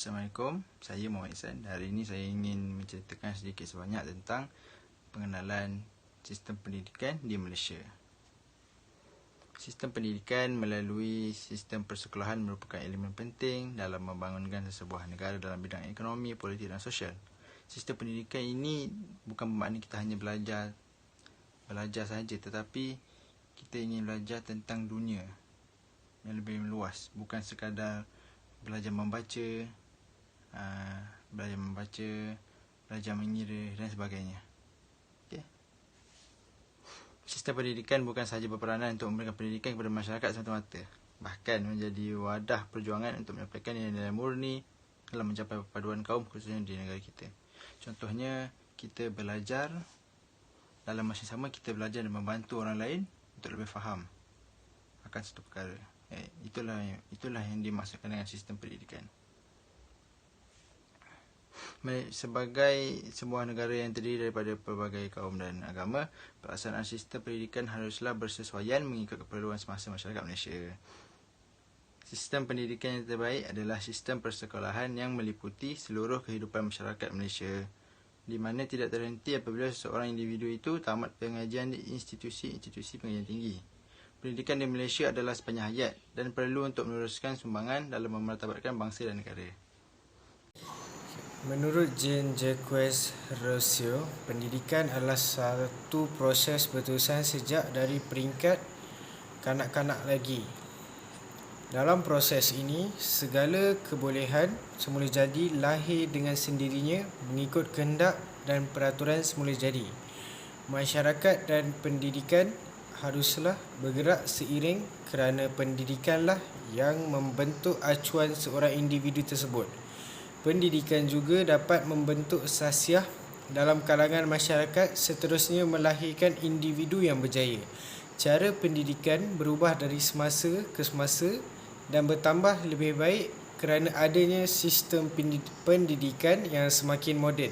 Assalamualaikum, saya Muhammad Ihsan. Hari ini saya ingin menceritakan sedikit sebanyak tentang pengenalan sistem pendidikan di Malaysia. Sistem pendidikan melalui sistem persekolahan merupakan elemen penting dalam membangunkan sebuah negara dalam bidang ekonomi, politik dan sosial. Sistem pendidikan ini bukan bermakna kita hanya belajar sahaja, tetapi kita ingin belajar tentang dunia yang lebih luas, bukan sekadar belajar membaca, belajar mengira dan sebagainya. Okay. Sistem pendidikan bukan sahaja berperanan untuk memberikan pendidikan kepada masyarakat semata-mata, bahkan menjadi wadah perjuangan untuk menyampaikan nilai-nilai murni dalam mencapai perpaduan kaum, khususnya di negara kita. Contohnya, kita belajar dalam masa sama, kita belajar dan membantu orang lain untuk lebih faham akan satu perkara. Itulah yang dimaksudkan dengan sistem pendidikan. Sebagai sebuah negara yang terdiri daripada pelbagai kaum dan agama, pelaksanaan sistem pendidikan haruslah bersesuaian mengikut keperluan semasa masyarakat Malaysia. Sistem pendidikan yang terbaik adalah sistem persekolahan yang meliputi seluruh kehidupan masyarakat Malaysia, di mana tidak terhenti apabila seseorang individu itu tamat pengajian di institusi pengajian tinggi. Pendidikan di Malaysia adalah sepanjang hayat dan perlu untuk meneruskan sumbangan dalam memartabatkan bangsa dan negara. Menurut Jean-Jacques Rousseau, pendidikan adalah satu proses berterusan sejak dari peringkat kanak-kanak lagi. Dalam proses ini, segala kebolehan semula jadi lahir dengan sendirinya mengikut kehendak dan peraturan semula jadi. Masyarakat dan pendidikan haruslah bergerak seiring kerana pendidikanlah yang membentuk acuan seorang individu tersebut. Pendidikan juga dapat membentuk sasiah dalam kalangan masyarakat, seterusnya melahirkan individu yang berjaya. Cara pendidikan berubah dari semasa ke semasa dan bertambah lebih baik kerana adanya sistem pendidikan yang semakin moden.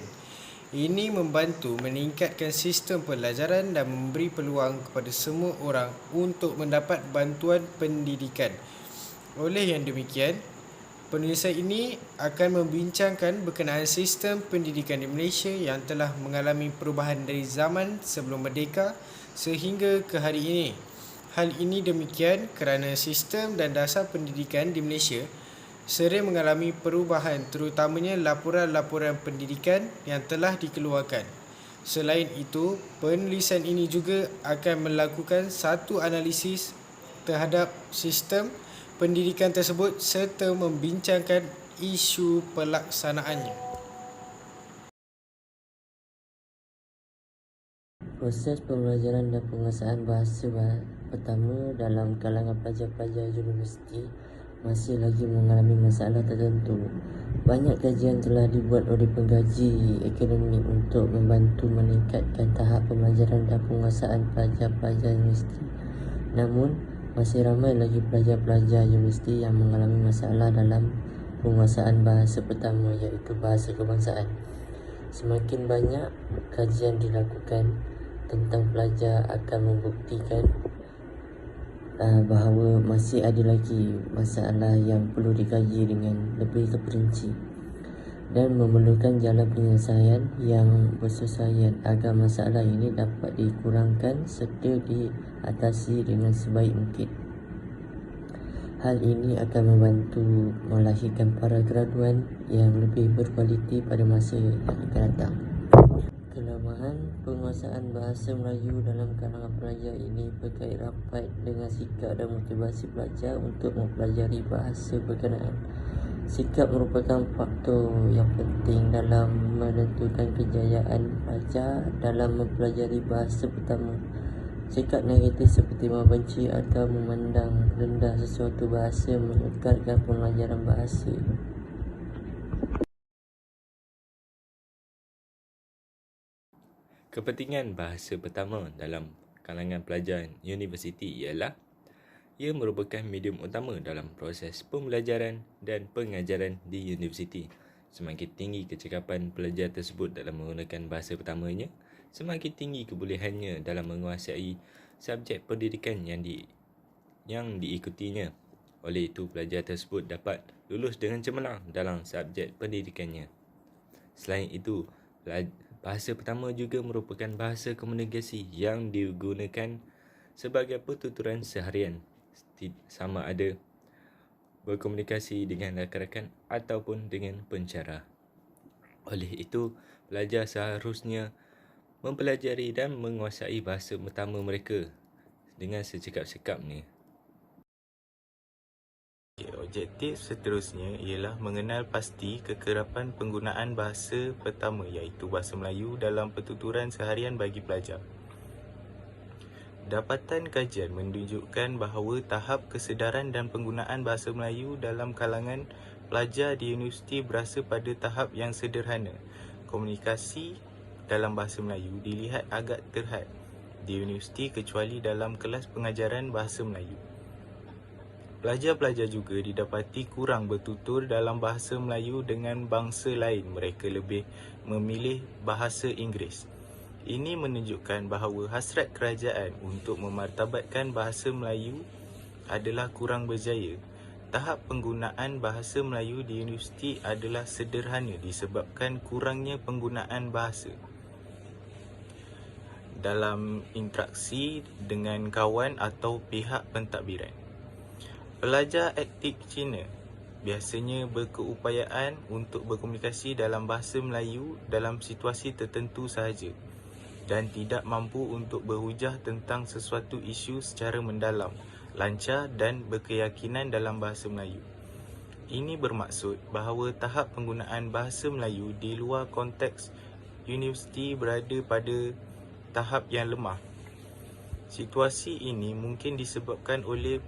Ini membantu meningkatkan sistem pelajaran dan memberi peluang kepada semua orang untuk mendapat bantuan pendidikan. Oleh yang demikian, penulisan ini akan membincangkan berkenaan sistem pendidikan di Malaysia yang telah mengalami perubahan dari zaman sebelum merdeka sehingga ke hari ini. Hal ini demikian kerana sistem dan dasar pendidikan di Malaysia sering mengalami perubahan, terutamanya laporan-laporan pendidikan yang telah dikeluarkan. Selain itu, penulisan ini juga akan melakukan satu analisis terhadap sistem pendidikan tersebut serta membincangkan isu pelaksanaannya. Proses pembelajaran dan penguasaan bahasa pertama dalam kalangan pelajar-pelajar universiti masih lagi mengalami masalah tertentu. Banyak kajian telah dibuat oleh pengkaji akademik untuk membantu meningkatkan tahap pembelajaran dan penguasaan pelajar-pelajar universiti. Namun, masih ramai lagi pelajar-pelajar universiti yang mengalami masalah dalam penguasaan bahasa pertama, iaitu bahasa kebangsaan. Semakin banyak kajian dilakukan tentang pelajar akan membuktikan bahawa masih ada lagi masalah yang perlu dikaji dengan lebih terperinci dan memerlukan jalan penyelesaian yang bersesuaian agar masalah ini dapat dikurangkan serta diatasi dengan sebaik mungkin. Hal ini akan membantu melahirkan para graduan yang lebih berkualiti pada masa yang akan datang. Kelemahan penguasaan bahasa Melayu dalam kalangan pelajar ini berkait rapat dengan sikap dan motivasi pelajar untuk mempelajari bahasa berkenaan. Sikap merupakan faktor yang penting dalam menentukan kejayaan pelajar dalam mempelajari bahasa pertama. Sikap negatif seperti membenci atau memandang rendah sesuatu bahasa menyegarkan pembelajaran bahasa. Kepentingan bahasa pertama dalam kalangan pelajar universiti ialah ia merupakan medium utama dalam proses pembelajaran dan pengajaran di universiti. Semakin tinggi kecekapan pelajar tersebut dalam menggunakan bahasa pertamanya, semakin tinggi kebolehannya dalam menguasai subjek pendidikan yang diikutinya. Oleh itu, pelajar tersebut dapat lulus dengan cemerlang dalam subjek pendidikannya. Selain itu, bahasa pertama juga merupakan bahasa komunikasi yang digunakan sebagai pertuturan seharian, sama ada berkomunikasi dengan rakan-rakan ataupun dengan pencara. Oleh itu, pelajar seharusnya mempelajari dan menguasai bahasa pertama mereka dengan secekap-cekapnya. Objektif seterusnya ialah mengenal pasti kekerapan penggunaan bahasa pertama iaitu bahasa Melayu dalam pertuturan seharian bagi pelajar. Dapatan kajian menunjukkan bahawa tahap kesedaran dan penggunaan bahasa Melayu dalam kalangan pelajar di universiti berasa pada tahap yang sederhana. Komunikasi dalam bahasa Melayu dilihat agak terhad di universiti kecuali dalam kelas pengajaran bahasa Melayu. Pelajar-pelajar juga didapati kurang bertutur dalam bahasa Melayu dengan bangsa lain. Mereka lebih memilih bahasa Inggeris. Ini menunjukkan bahawa hasrat kerajaan untuk memartabatkan bahasa Melayu adalah kurang berjaya. Tahap penggunaan bahasa Melayu di universiti adalah sederhana disebabkan kurangnya penggunaan bahasa dalam interaksi dengan kawan atau pihak pentadbiran. Pelajar aktif Cina biasanya berkeupayaan untuk berkomunikasi dalam bahasa Melayu dalam situasi tertentu sahaja dan tidak mampu untuk berhujah tentang sesuatu isu secara mendalam, lancar dan berkeyakinan dalam bahasa Melayu. Ini bermaksud bahawa tahap penggunaan bahasa Melayu di luar konteks universiti berada pada tahap yang lemah. Situasi ini mungkin disebabkan oleh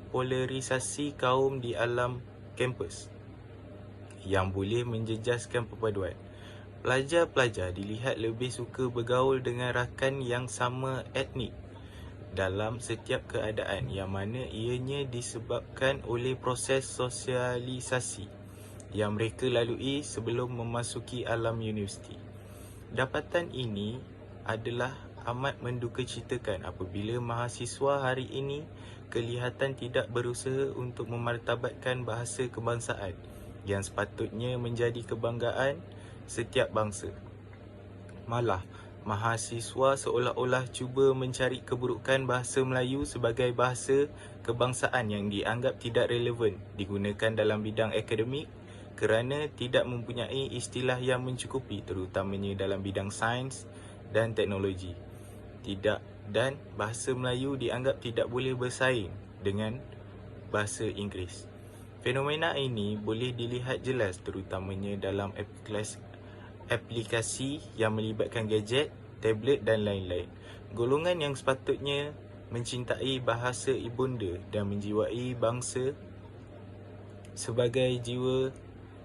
polarisasi kaum di alam kampus yang boleh menjejaskan perpaduan. Pelajar-pelajar dilihat lebih suka bergaul dengan rakan yang sama etnik dalam setiap keadaan yang mana ianya disebabkan oleh proses sosialisasi yang mereka lalui sebelum memasuki alam universiti. Dapatan ini adalah amat mendukacitakan apabila mahasiswa hari ini kelihatan tidak berusaha untuk memartabatkan bahasa kebangsaan yang sepatutnya menjadi kebanggaan setiap bangsa. Malah, mahasiswa seolah-olah cuba mencari keburukan bahasa Melayu sebagai bahasa kebangsaan yang dianggap tidak relevan digunakan dalam bidang akademik kerana tidak mempunyai istilah yang mencukupi terutamanya dalam bidang sains dan teknologi. Dan bahasa Melayu dianggap tidak boleh bersaing dengan bahasa Inggeris. Fenomena ini boleh dilihat jelas terutamanya dalam aplikasi yang melibatkan gadget, tablet dan lain-lain. Golongan yang sepatutnya mencintai bahasa ibunda dan menjiwai bangsa sebagai jiwa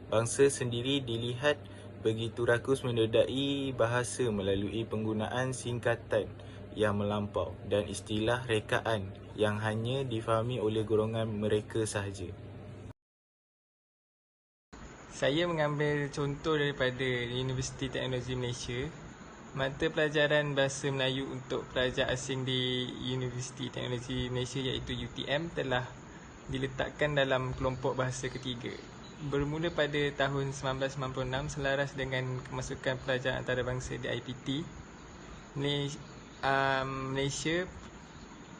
bangsa sendiri dilihat begitu rakus menodai bahasa melalui penggunaan singkatan yang melampau dan istilah rekaan yang hanya difahami oleh golongan mereka sahaja. Saya mengambil contoh daripada Universiti Teknologi Malaysia. Mata pelajaran Bahasa Melayu untuk pelajar asing di Universiti Teknologi Malaysia iaitu UTM telah diletakkan dalam kelompok bahasa ketiga. Bermula pada tahun 1996 selaras dengan kemasukan pelajar antarabangsa di IPT, Malaysia,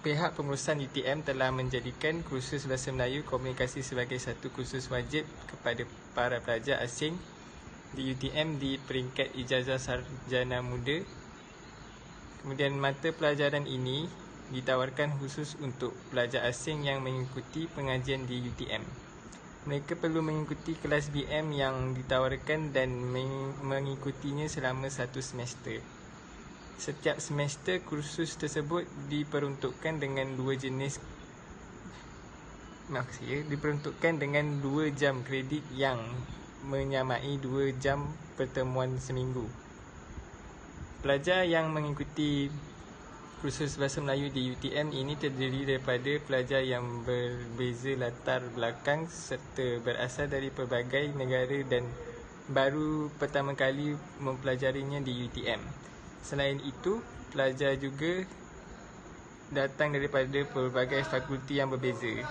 pihak pengurusan UTM telah menjadikan kursus Bahasa Melayu Komunikasi sebagai satu kursus wajib kepada para pelajar asing di UTM di peringkat ijazah sarjana muda. Kemudian mata pelajaran ini ditawarkan khusus untuk pelajar asing yang mengikuti pengajian di UTM. Mereka perlu mengikuti kelas BM yang ditawarkan dan mengikutinya selama 1 semester. Setiap semester kursus tersebut diperuntukkan dengan 2 jam kredit yang menyamai 2 jam pertemuan seminggu. Pelajar yang mengikuti kursus Bahasa Melayu di UTM ini terdiri daripada pelajar yang berbeza latar belakang serta berasal dari pelbagai negara dan baru pertama kali mempelajarinya di UTM. Selain itu, pelajar juga datang daripada pelbagai fakulti yang berbeza.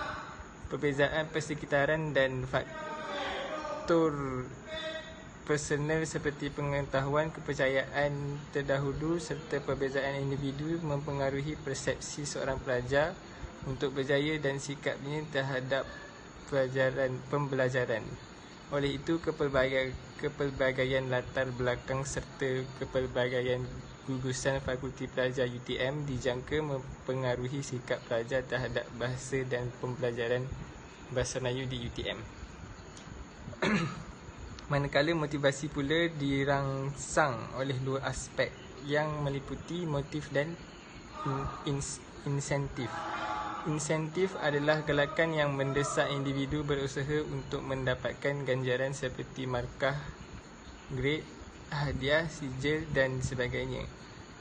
perbezaan persekitaran dan faktor personal seperti pengetahuan, kepercayaan terdahulu serta perbezaan individu mempengaruhi persepsi seorang pelajar untuk berjaya dan sikapnya terhadap pembelajaran. Oleh itu, kepelbagaian latar belakang serta kepelbagaian gugusan Fakulti Pelajar UTM dijangka mempengaruhi sikap pelajar terhadap bahasa dan pembelajaran Bahasa Melayu di UTM. Manakala motivasi pula dirangsang oleh dua aspek yang meliputi motif dan insentif. Insentif adalah galakan yang mendesak individu berusaha untuk mendapatkan ganjaran seperti markah, grade, hadiah, sijil dan sebagainya.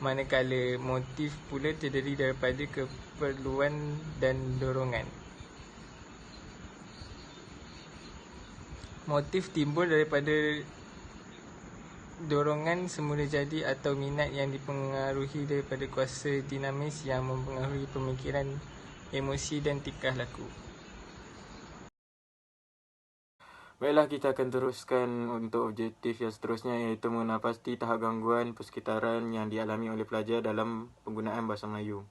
Manakala motif pula terdiri daripada keperluan dan dorongan. Motif timbul daripada dorongan semula jadi atau minat yang dipengaruhi daripada kuasa dinamis yang mempengaruhi pemikiran, emosi dan tingkah laku. Baiklah, kita akan teruskan untuk objektif yang seterusnya, iaitu mengenal pasti tahap gangguan persekitaran yang dialami oleh pelajar dalam penggunaan bahasa Melayu.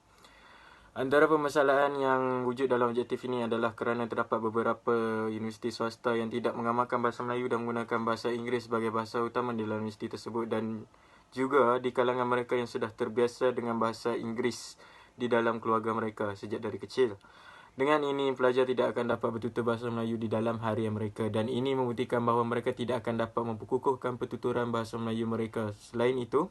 Antara permasalahan yang wujud dalam objektif ini adalah kerana terdapat beberapa universiti swasta yang tidak mengamalkan bahasa Melayu dan menggunakan bahasa Inggeris sebagai bahasa utama di dalam universiti tersebut, dan juga di kalangan mereka yang sudah terbiasa dengan bahasa Inggeris di dalam keluarga mereka sejak dari kecil. Dengan ini, pelajar tidak akan dapat bertutur bahasa Melayu di dalam harian mereka, dan ini membuktikan bahawa mereka tidak akan dapat memperkukuhkan pertuturan bahasa Melayu mereka. Selain itu,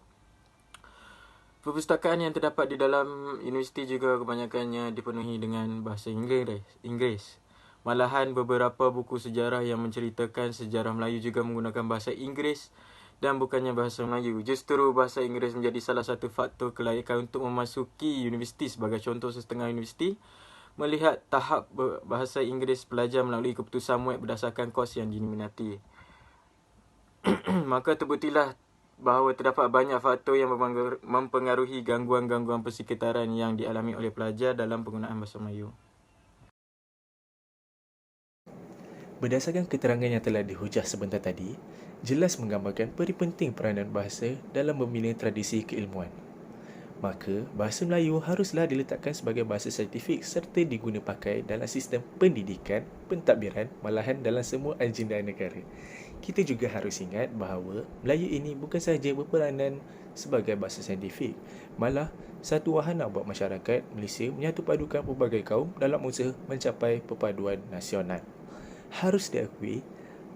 perpustakaan yang terdapat di dalam universiti juga kebanyakannya dipenuhi dengan bahasa Inggeris. Malahan beberapa buku sejarah yang menceritakan sejarah Melayu juga menggunakan bahasa Inggeris dan bukannya bahasa Melayu. Justru bahasa Inggeris menjadi salah satu faktor kelayakan untuk memasuki universiti. Sebagai contoh, setengah universiti melihat tahap bahasa Inggeris pelajar melalui keputusan MUAT berdasarkan kos yang diminati. Maka terbuktilah bahawa terdapat banyak faktor yang mempengaruhi gangguan-gangguan persekitaran yang dialami oleh pelajar dalam penggunaan bahasa Melayu. Berdasarkan keterangan yang telah dihujah sebentar tadi, jelas menggambarkan peri penting peranan bahasa dalam memilih tradisi keilmuan. Maka, bahasa Melayu haruslah diletakkan sebagai bahasa saintifik serta diguna pakai dalam sistem pendidikan, pentadbiran, malahan dalam semua agenda negara. Kita juga harus ingat bahawa Melayu ini bukan sahaja berperanan sebagai bahasa saintifik, malah satu wahana buat masyarakat Malaysia menyatu padukan pelbagai kaum dalam usaha mencapai perpaduan nasional. Harus diakui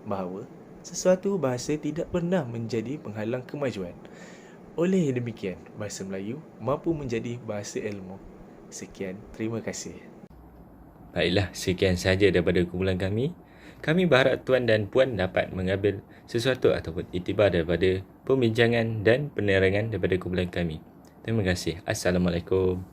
bahawa sesuatu bahasa tidak pernah menjadi penghalang kemajuan. Oleh demikian, bahasa Melayu mampu menjadi bahasa ilmu. Sekian, terima kasih. Baiklah, sekian sahaja daripada kumpulan kami. Kami berharap tuan dan puan dapat mengambil sesuatu ataupun iktibar daripada pembincangan dan penerangan daripada kumpulan kami. Terima kasih. Assalamualaikum.